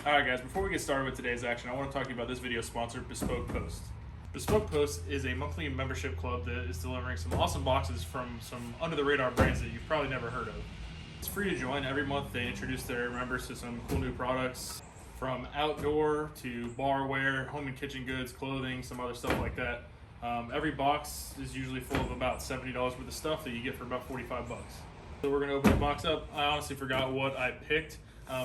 Alright guys, before we get started with today's action, I want to talk to you about this video sponsor, Bespoke Post. Bespoke Post is a monthly membership club that is delivering some awesome boxes from some under-the-radar brands that you've probably never heard of. It's free to join. Every month they introduce their members to some cool new products, from outdoor to barware, home and kitchen goods, clothing, some other stuff like that. Every box is usually full of about $70 worth of stuff that you get for about 45 bucks. So we're going to open the box up. I honestly forgot what I picked.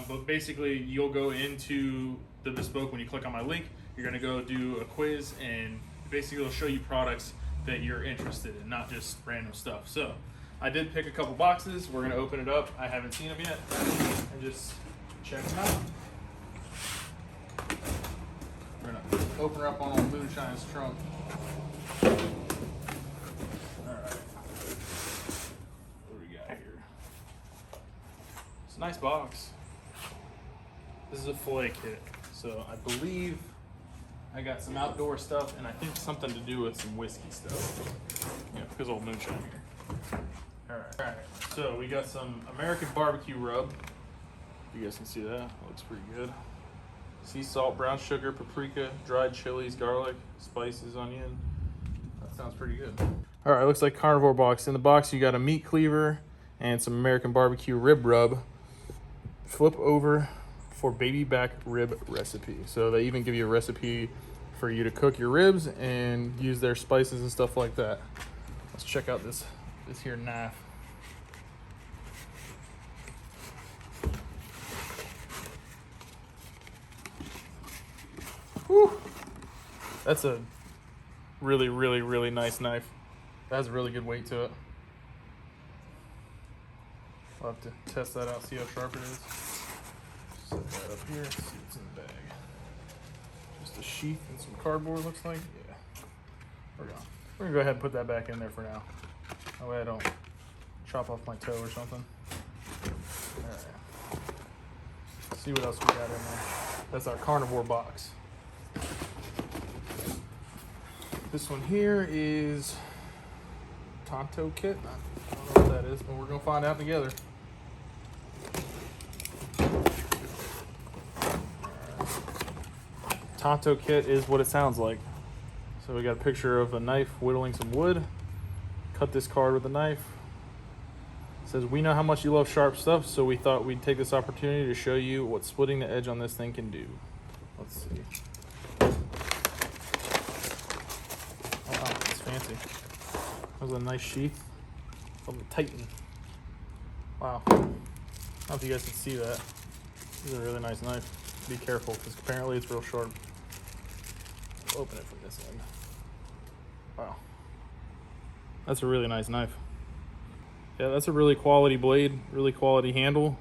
But basically, you'll go into the Bespoke when you click on my link. You're going to go do a quiz, and basically it'll show you products that you're interested in, not just random stuff. So I did pick a couple boxes. We're going to open it up. I haven't seen them yet, and just check them out. We're going to open her up on old Moonshine's trunk. All right. What do we got here? It's a nice box. This is a fillet kit, so I believe I got some outdoor stuff, and I think something to do with some whiskey stuff. Yeah, because old Moonshine here. All right. So we got some American barbecue rub. You guys can see that. That looks pretty good. Sea salt, brown sugar, paprika, dried chilies, garlic, spices, onion. That sounds pretty good. All right, looks like carnivore box. In the box, you got a meat cleaver and some American barbecue rib rub. Flip over for baby back rib recipe. So they even give you a recipe for you to cook your ribs and use their spices and stuff like that. Let's check out this here knife. Whew. That's a really nice knife. That has a really good weight to it. I'll have to test that out, see how sharp it is. Set that up here, see what's in the bag. Just a sheath and some cardboard, looks like. Yeah. We're gonna go ahead and put that back in there for now. That way I don't chop off my toe or something. Alright. See what else we got in there. That's our carnivore box. This one here is Tonto kit. I don't know what that is, but we're gonna find out together. Tonto kit is what it sounds like. So we got a picture of a knife whittling some wood. Cut this card with a knife. It says, "We know how much you love sharp stuff, so we thought we'd take this opportunity to show you what splitting the edge on this thing can do." Let's see. Oh, it's fancy. That was a nice sheath from the Titan. Wow. I don't know if you guys can see that. This is a really nice knife. Be careful, because apparently it's real sharp. Open it from this end. Wow. That's a really nice knife. Yeah, that's a really quality blade, really quality handle.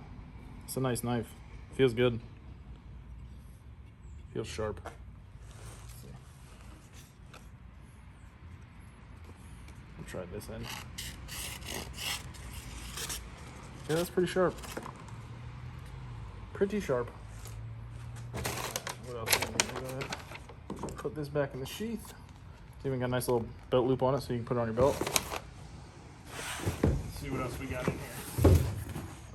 It's a nice knife. Feels good. Feels sharp. Let's see. I'll try this end. Yeah, that's pretty sharp. Pretty sharp. What else do we need? Go ahead. Put this back in the sheath. It's even got a nice little belt loop on it, so you can put it on your belt. Let's see what else we got in here.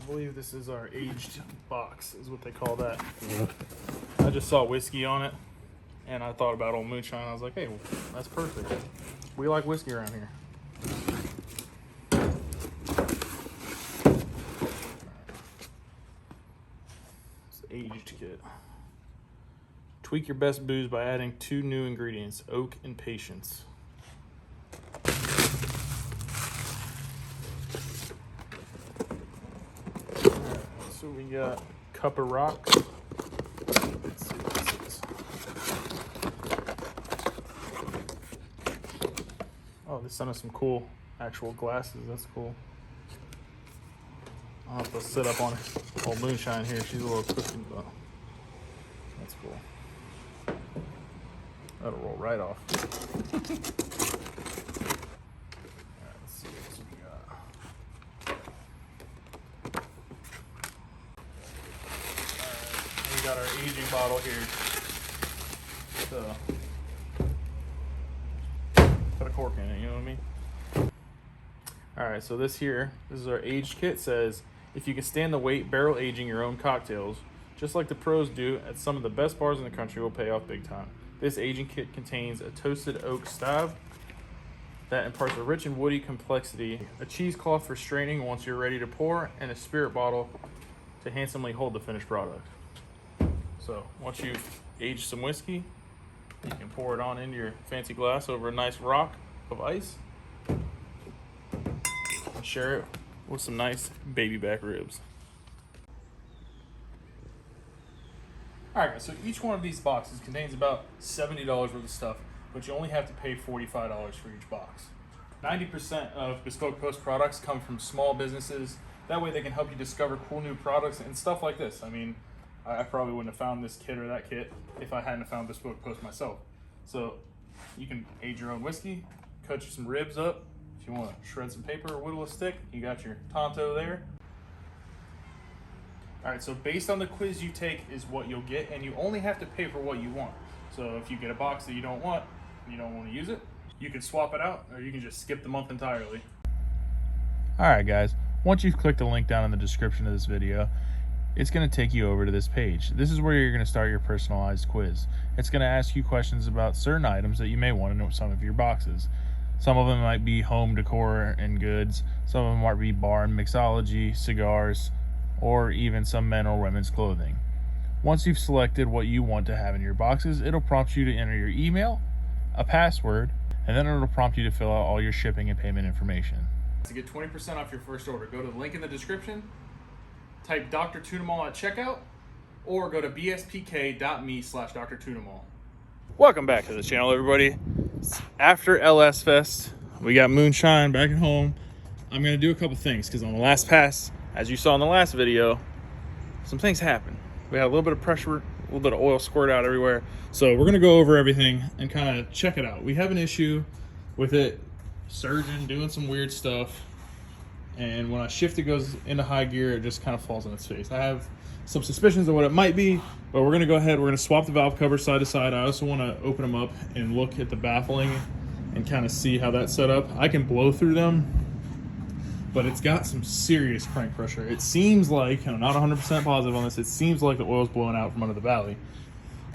I believe this is our aged box, is what they call that. Yeah. I just saw whiskey on it, and I thought about old Moonshine. I was like, hey, well, that's perfect. We like whiskey around here. It's aged kit. Tweak your best booze by adding 2 new ingredients, oak and patience. Alright, so we got cup of rocks. Let's see what this is. Oh, they sent us some cool actual glasses. That's cool. I'll have to sit up on old Moonshine here. She's a little cooking, but that's cool. That'll roll right off. Alright, let's see what else we got. Alright, we got our aging bottle here. So, put a cork in it, you know what I mean? Alright, so this is our aged kit. Says, if you can stand the wait barrel aging your own cocktails, just like the pros do at some of the best bars in the country, will pay off big time. This aging kit contains a toasted oak stab that imparts a rich and woody complexity, a cheesecloth for straining once you're ready to pour, and a spirit bottle to handsomely hold the finished product. So once you've aged some whiskey, you can pour it on into your fancy glass over a nice rock of ice and share it with some nice baby back ribs. Alright guys, so each one of these boxes contains about $70 worth of stuff, but you only have to pay $45 for each box. 90% of Bespoke Post products come from small businesses. That way they can help you discover cool new products and stuff like this. I mean, I probably wouldn't have found this kit or that kit if I hadn't found Bespoke Post myself. So you can age your own whiskey, cut you some ribs up. If you want to shred some paper or whittle a stick, you got your Tonto there. All right, so based on the quiz you take is what you'll get, and you only have to pay for what you want. So if you get a box that you don't want to use it, you can swap it out, or you can just skip the month entirely. All right, guys, once you've clicked the link down in the description of this video, it's going to take you over to this page. This is where you're going to start your personalized quiz. It's going to ask you questions about certain items that you may want to know some of your boxes. Some of them might be home decor and goods. Some of them might be bar and mixology, cigars, or even some men or women's clothing. Once you've selected what you want to have in your boxes, it'll prompt you to enter your email, a password, and then it'll prompt you to fill out all your shipping and payment information. To get 20% off your first order, go to the link in the description, type Dr.TuneEmAll at checkout, or go to bspk.me/Dr.TuneEmAll. Welcome back to the channel, everybody. After LS Fest, we got Moonshine back at home. I'm going to do a couple things because on the last pass, as you saw in the last video, some things happened. We had a little bit of pressure, a little bit of oil squirt out everywhere. So we're going to go over everything and kind of check it out. We have an issue with it surging, doing some weird stuff. And when I shift it goes into high gear, it just kind of falls on its face. I have some suspicions of what it might be, but we're going to go ahead. We're going to swap the valve covers side to side. I also want to open them up and look at the baffling and kind of see how that's set up. I can blow through them, but it's got some serious crank pressure. It seems like, and I'm not 100% positive on this, it seems like the oil's blowing out from under the valley,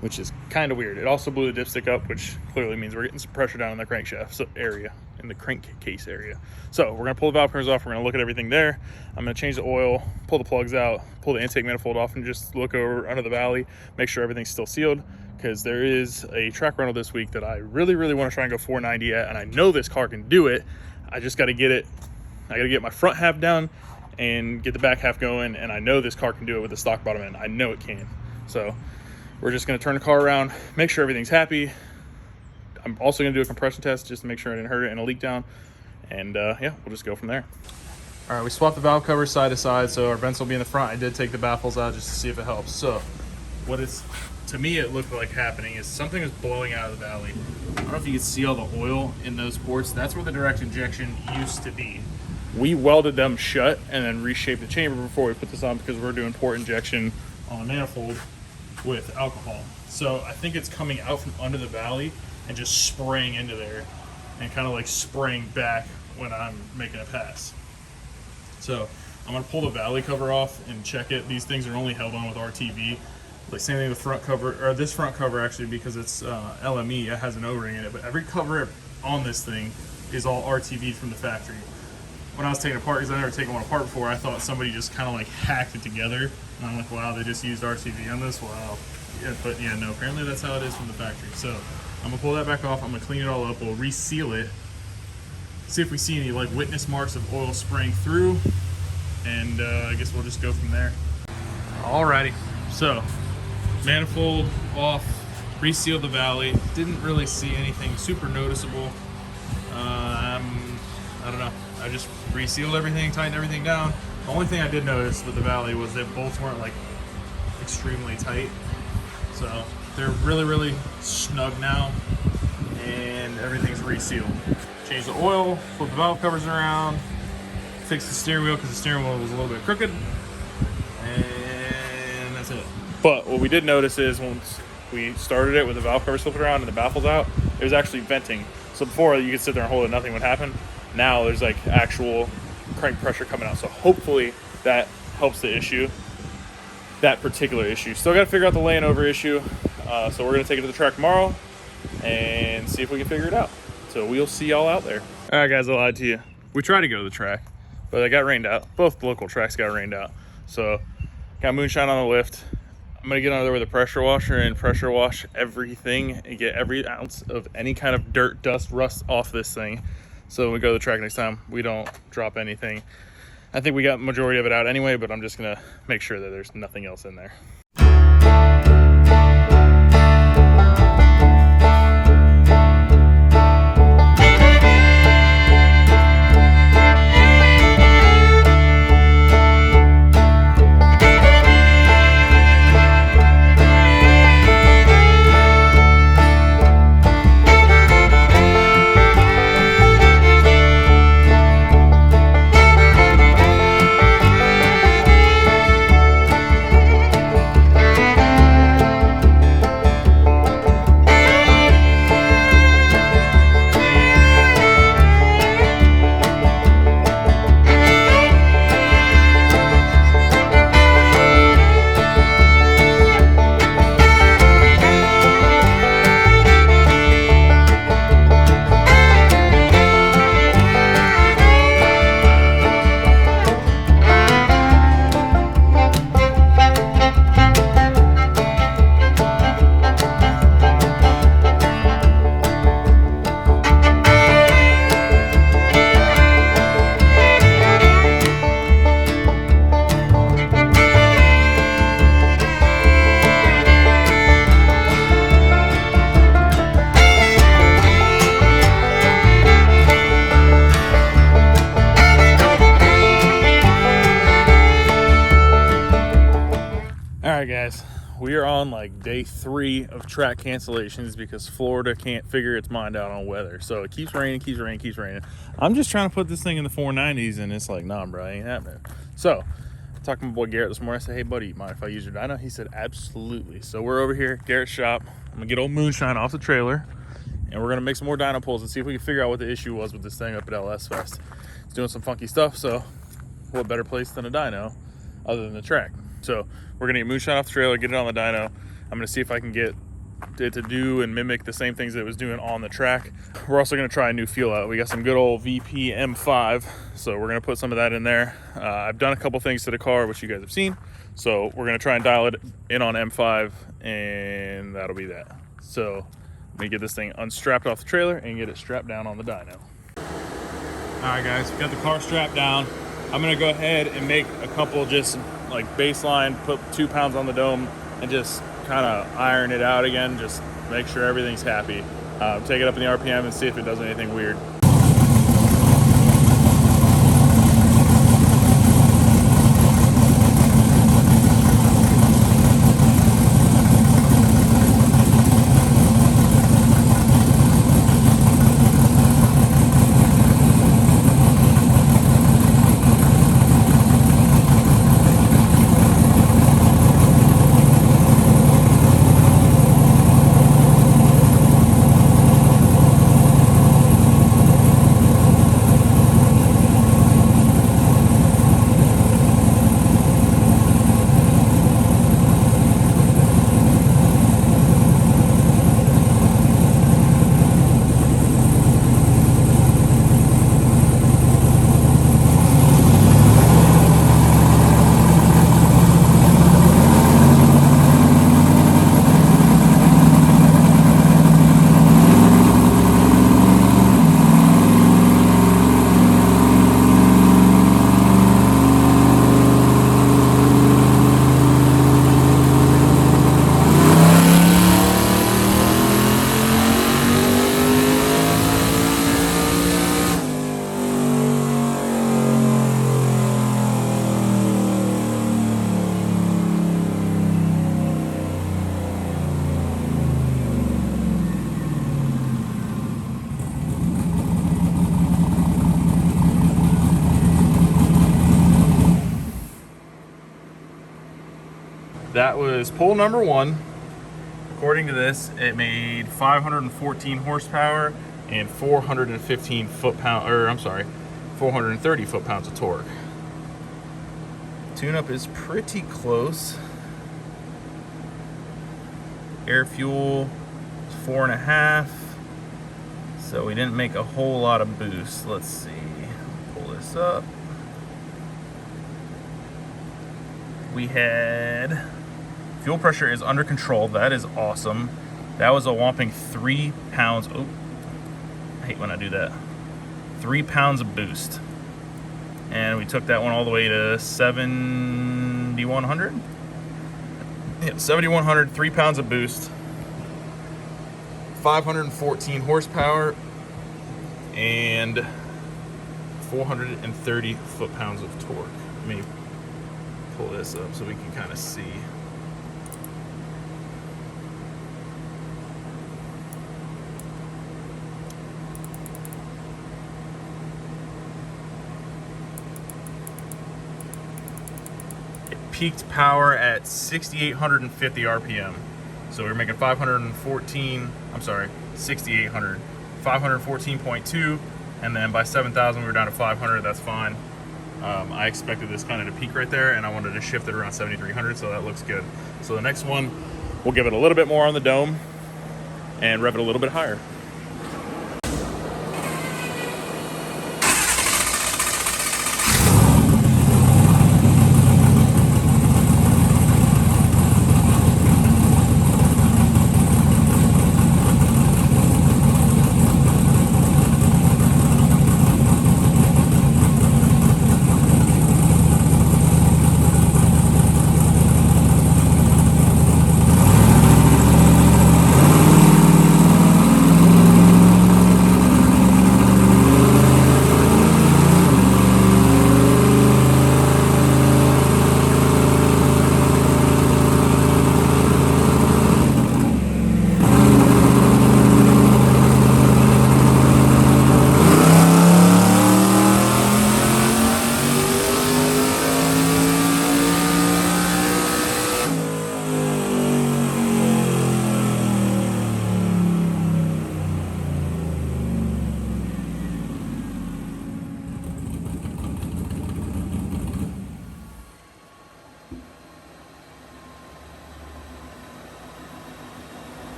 which is kind of weird. It also blew the dipstick up, which clearly means we're getting some pressure down in the crankshaft area, in the crankcase area. So we're gonna pull the valve covers off. We're gonna look at everything there. I'm gonna change the oil, pull the plugs out, pull the intake manifold off, and just look over under the valley, make sure everything's still sealed, because there is a track rental this week that I really, really want to try and go 490 at, and I know this car can do it. I just got to get it. I got to get my front half down and get the back half going, and I know this car can do it with the stock bottom end. I know it can. So we're just going to turn the car around, make sure everything's happy. I'm also going to do a compression test just to make sure I didn't hurt it in a leak down, and yeah, we'll just go from there. All right, we swapped the valve covers side to side, so our vents will be in the front. I did take the baffles out just to see if it helps. So what it's, to me, it looked like happening is something is blowing out of the valley. I don't know if you can see all the oil in those ports. That's where the direct injection used to be. We welded them shut and then reshaped the chamber before we put this on because we're doing port injection on a manifold with alcohol. So I think it's coming out from under the valley and just spraying into there and kind of like spraying back when I'm making a pass. So I'm gonna pull the valley cover off and check it. These things are only held on with RTV. Like same thing with front cover, or this front cover actually, because it's LME, it has an O-ring in it, but every cover on this thing is all RTV from the factory. When I was taking it apart, because I've never taken one apart before, I thought somebody just kind of like hacked it together. And I'm like, wow, they just used RTV on this? Wow. Yeah, but yeah, no, apparently that's how it is from the factory. So I'm gonna pull that back off, I'm gonna clean it all up, we'll reseal it, see if we see any like witness marks of oil spraying through, and I guess we'll just go from there. Alrighty, so manifold off, resealed the valley, didn't really see anything super noticeable. I don't know, I just resealed everything, tightened everything down. The only thing I did notice with the valley was that bolts weren't like extremely tight. So they're really, really snug now, and everything's resealed. Change the oil, flip the valve covers around, fix the steering wheel because the steering wheel was a little bit crooked, and that's it. But what we did notice is once we started it with the valve covers flipped around and the baffles out, it was actually venting. So before you could sit there and hold it, nothing would happen. Now there's like actual crank pressure coming out. So hopefully that helps the issue. that particular issue. Still got to figure out the laying over issue. So we're going to take it to the track tomorrow and see if we can figure it out. So we'll see y'all out there. All right, guys, I lied to you. We tried to go to the track, but it got rained out. Both local tracks got rained out. So got Moonshine on the lift. I'm going to get under there with a pressure washer and pressure wash everything and get every ounce of any kind of dirt, dust, rust off this thing. So when we go to the track next time, we don't drop anything. I think we got majority of it out anyway, but I'm just going to make sure that there's nothing else in there. Alright guys, we are on like day 3 of track cancellations because Florida can't figure its mind out on weather. So it keeps raining, keeps raining, keeps raining. I'm just trying to put this thing in the 490s and it's like, nah bro, it ain't happening. So I talked to my boy Garrett this morning. I said, hey buddy, you mind if I use your dyno? He said, absolutely. So we're over here, Garrett's shop. I'm gonna get old Moonshine off the trailer and we're gonna make some more dyno pulls and see if we can figure out what the issue was with this thing up at LS Fest. It's doing some funky stuff, so what better place than a dyno other than the track? So we're gonna get Moonshine off the trailer, get it on the dyno. I'm gonna see if I can get it to do and mimic the same things that it was doing on the track. We're also gonna try a new feel out. We got some good old VP M5, so we're gonna put some of that in there. I've done a couple things to the car, which you guys have seen. So we're gonna try and dial it in on M5 and that'll be that. So let me get this thing unstrapped off the trailer and get it strapped down on the dyno. All right guys, we got the car strapped down. I'm gonna go ahead and make a couple just like baseline, put 2 pounds on the dome and just kind of iron it out again, just make sure everything's happy. Take it up in the RPM and see if it does anything weird. That was pull number 1. According to this, it made 514 horsepower and 415 foot-pound, or I'm sorry, 430 foot-pounds of torque. Tune-up is pretty close. Air fuel is 4.5. So we didn't make a whole lot of boost. Let's see. Pull this up. We had fuel pressure is under control. That is awesome. That was a whopping 3 pounds. Oh, I hate when I do that. 3 pounds of boost. And we took that one all the way to 7,100. Yeah, 7,100, 3 pounds of boost. 514 horsepower and 430 foot-pounds of torque. Let me pull this up so we can kind of see. It peaked power at 6,850 RPM. So we were making 6,800, 514.2, and then by 7,000 we were down to 500. That's fine. I expected this kind of to peak right there, and I wanted to shift it around 7,300, so that looks good. So the next one, we'll give it a little bit more on the dome and rev it a little bit higher.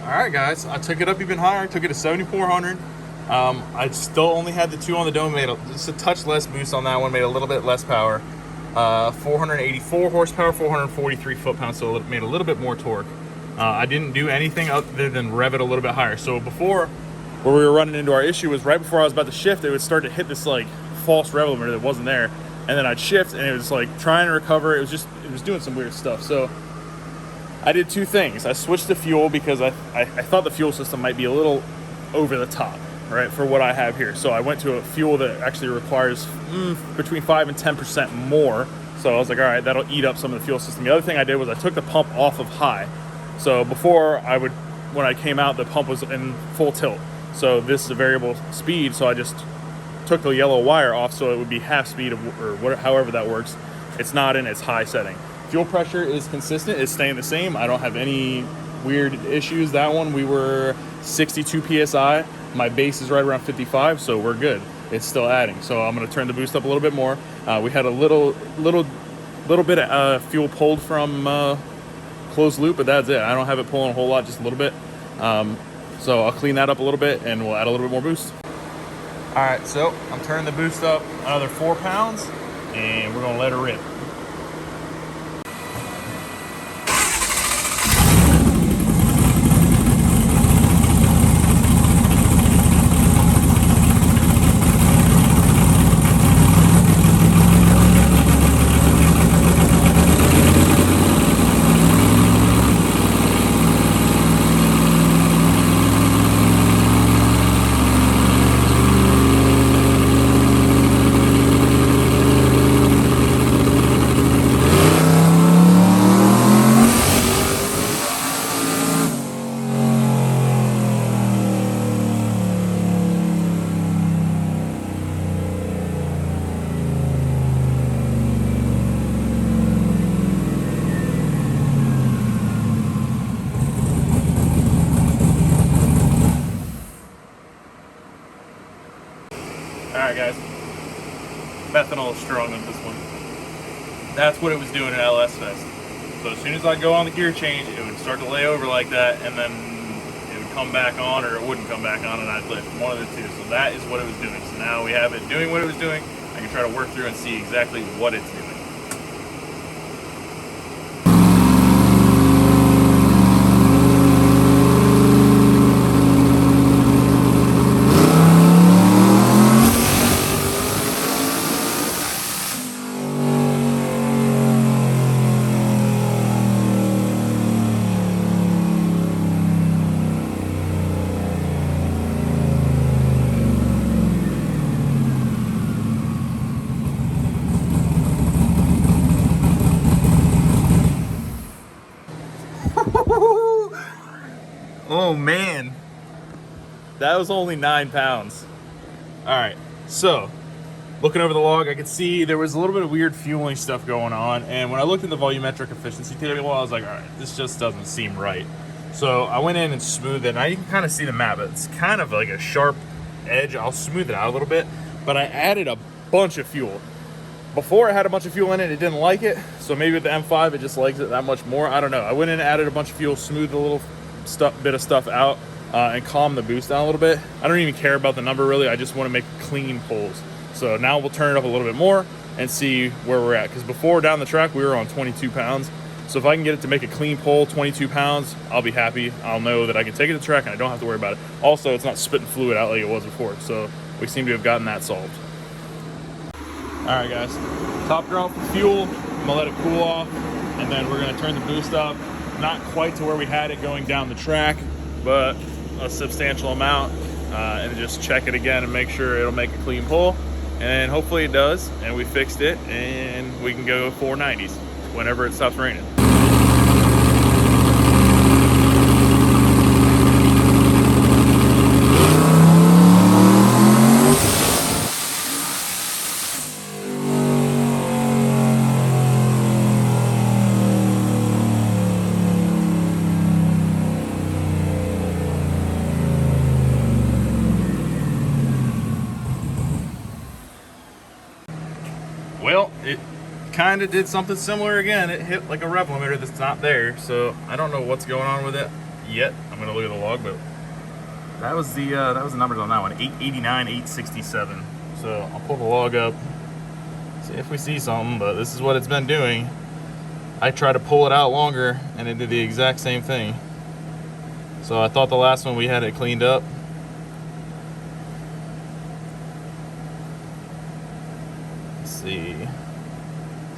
Alright guys, I took it up even higher, took it to 7,400. I still only had the 2 on the dome, made just a touch less boost on that one, made a little bit less power. 484 horsepower, 443 foot-pounds, so it made a little bit more torque. I didn't do anything other than rev it a little bit higher. So before, where we were running into our issue was right before I was about to shift, it would start to hit this like false rev limiter that wasn't there. And then I'd shift and it was like trying to recover. It was doing some weird stuff. So I did 2 things. I switched to fuel because I thought the fuel system might be a little over the top, right, for what I have here. So I went to a fuel that actually requires between 5 and 10% more. So I was like, all right, that'll eat up some of the fuel system. The other thing I did was I took the pump off of high. So before when I came out, the pump was in full tilt. So this is a variable speed. So I just took the yellow wire off so it would be half speed or whatever, however that works. It's not in its high setting. Fuel pressure is consistent, it's staying the same. I don't have any weird issues. That one, we were 62 PSI. My base is right around 55, so we're good. It's still adding. So I'm gonna turn the boost up a little bit more. We had a little bit of fuel pulled from closed loop, but that's it. I don't have it pulling a whole lot, just a little bit. So I'll clean that up a little bit and we'll add a little bit more boost. All right, so I'm turning the boost up another 4 pounds and we're gonna let her rip. methanol strong on this one. That's what it was doing at LS Fest. So as soon as I'd go on the gear change, it would start to lay over like that, and then it would come back on, or it wouldn't come back on, and I'd lift. One of the two. So that is what it was doing. So now we have it doing what it was doing. I can try to work through and see exactly what it's doing. Oh man, that was only 9 pounds. All right, so looking over the log, I could see there was a little bit of weird fueling stuff going on. And when I looked at the volumetric efficiency table, I was like, all right, this just doesn't seem right. So I went in and smoothed it. Now you can kind of see the map. It's kind of like a sharp edge. I'll smooth it out a little bit, but I added a bunch of fuel. Before it had a bunch of fuel in it, it didn't like it. So maybe with the M5, it just likes it that much more. I don't know. I went in and added a bunch of fuel, smoothed a little bit of stuff out, and calm the boost down a little bit. I don't even care about the number really. I just want to make clean pulls. So now we'll turn it up a little bit more and see where we're at. Because before down the track, we were on 22 pounds. So if I can get it to make a clean pull, 22 pounds, I'll be happy. I'll know that I can take it to the track and I don't have to worry about it. Also, it's not spitting fluid out like it was before. So we seem to have gotten that solved. All right, guys. Top her off with fuel. I'm gonna let it cool off, and then we're gonna turn the boost up. Not quite to where we had it going down the track, but a substantial amount, and just check it again and make sure it'll make a clean pull. And hopefully it does, and we fixed it, and we can go 490s whenever it stops raining. Well, it kind of did something similar again. It hit like a rev limiter that's not there, so I don't know what's going on with it yet. I'm gonna look at the log, but that was the numbers on that one, 889, 867. So I'll pull the log up, see if we see something. But this is what it's been doing. I tried to pull it out longer, and it did the exact same thing. So I thought the last one we had it cleaned up. See,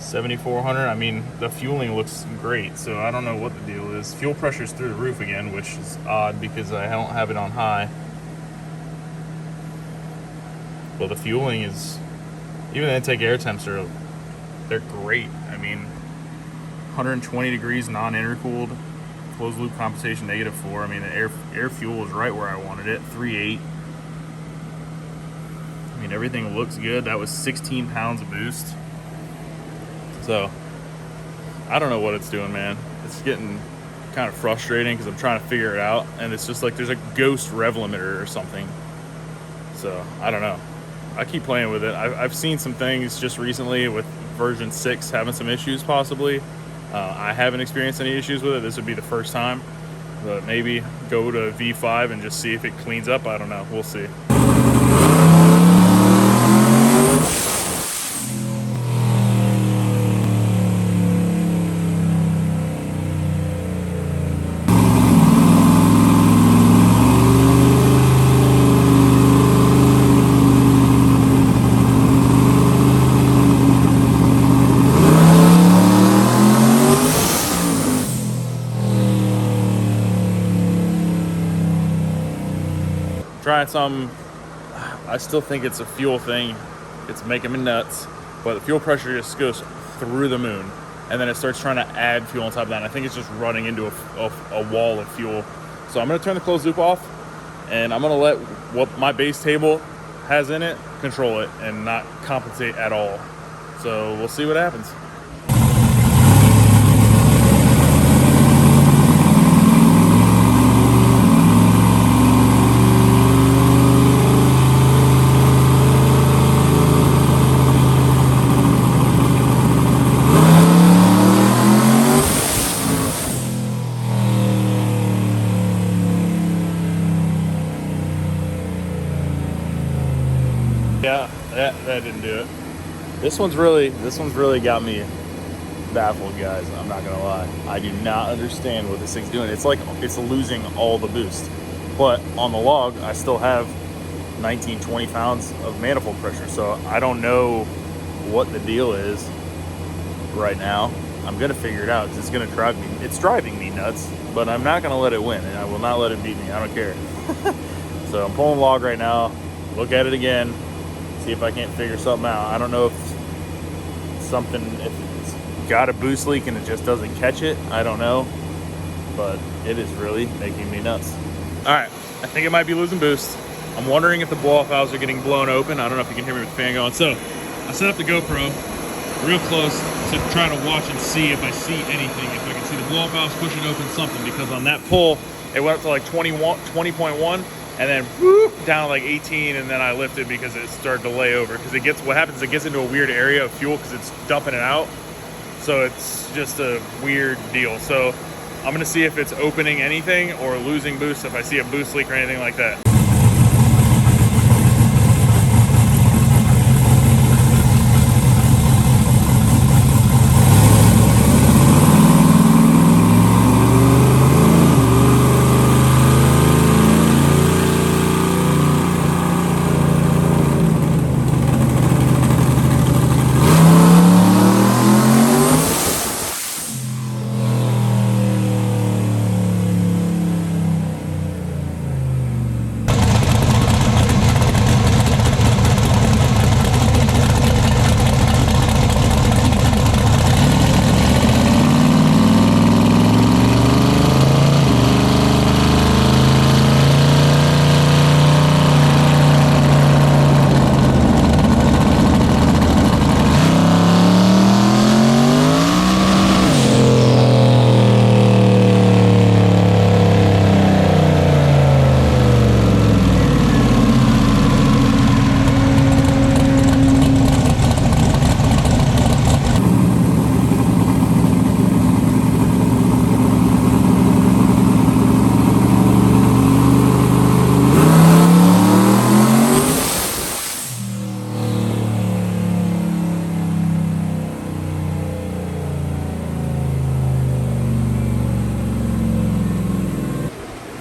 7,400. I mean, the fueling looks great, so I don't know what the deal is. Fuel pressure's through the roof again, which is odd because I don't have it on high. But the fueling is, even the intake air temps they're great. I mean, 120 degrees non-intercooled, closed loop compensation -4. I mean, the air fuel is right where I wanted it, 3.8. I mean, everything looks good. That was 16 pounds of boost. So, I don't know what it's doing, man. It's getting kind of frustrating because I'm trying to figure it out. And it's just like there's a ghost rev limiter or something. So, I don't know. I keep playing with it. I've seen some things just recently with version 6 having some issues possibly. I haven't experienced any issues with it. This would be the first time. But maybe go to V5 and just see if it cleans up. I don't know. We'll see. Trying some, I still think it's a fuel thing. It's making me nuts, but the fuel pressure just goes through the moon, and then it starts trying to add fuel on top of that. And I think it's just running into a wall of fuel. So I'm gonna turn the closed loop off, and I'm gonna let what my base table has in it control it and not compensate at all. So we'll see what happens. that didn't do it. This one's really got me baffled, guys. I'm not gonna lie. I do not understand what this thing's doing. It's like it's losing all the boost. But on the log, I still have 19, 20 pounds of manifold pressure. So I don't know what the deal is right now. I'm gonna figure it out because it's gonna drive me. It's driving me nuts, but I'm not gonna let it win, and I will not let it beat me. I don't care. So I'm pulling log right now. Look at it again. See if I can't figure something out. I don't know if it's got a boost leak and it just doesn't catch it. I don't know, but it is really making me nuts. All right, I think it might be losing boost. I'm wondering if the blow-off valves are getting blown open. I don't know if you can hear me with the fan going. So I set up the GoPro real close to try to watch and see if I see anything, if I can see the blow-off valves pushing open something, because on that pull, it went up to like 20.1, and then whoop, down to like 18, and then I lifted because it started to lay over. Because what happens is it gets into a weird area of fuel because it's dumping it out. So it's just a weird deal. So I'm gonna see if it's opening anything or losing boost, if I see a boost leak or anything like that.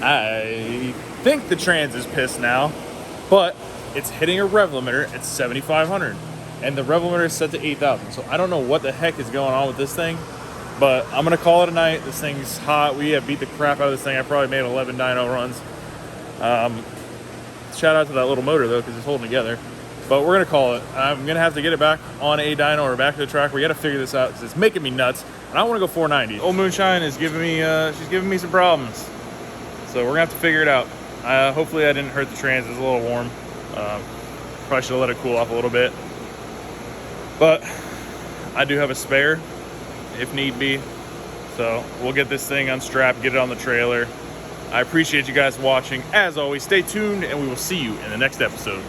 I think the trans is pissed now, but it's hitting a rev limiter at 7,500, and the rev limiter is set to 8,000. So I don't know what the heck is going on with this thing, but I'm gonna call it a night. This thing's hot. We have beat the crap out of this thing. I probably made 11 dyno runs. Shout out to that little motor though, because it's holding together. But we're gonna call it. I'm gonna have to get it back on a dyno or back to the track. We gotta figure this out because it's making me nuts, and I want to go 490. Old Moonshine is giving me, she's giving me some problems. So we're gonna have to figure it out. Hopefully I didn't hurt the trans. It's a little warm. Probably should have let it cool off a little bit. But I do have a spare if need be. So we'll get this thing unstrapped, get it on the trailer. I appreciate you guys watching. As always, stay tuned and we will see you in the next episode.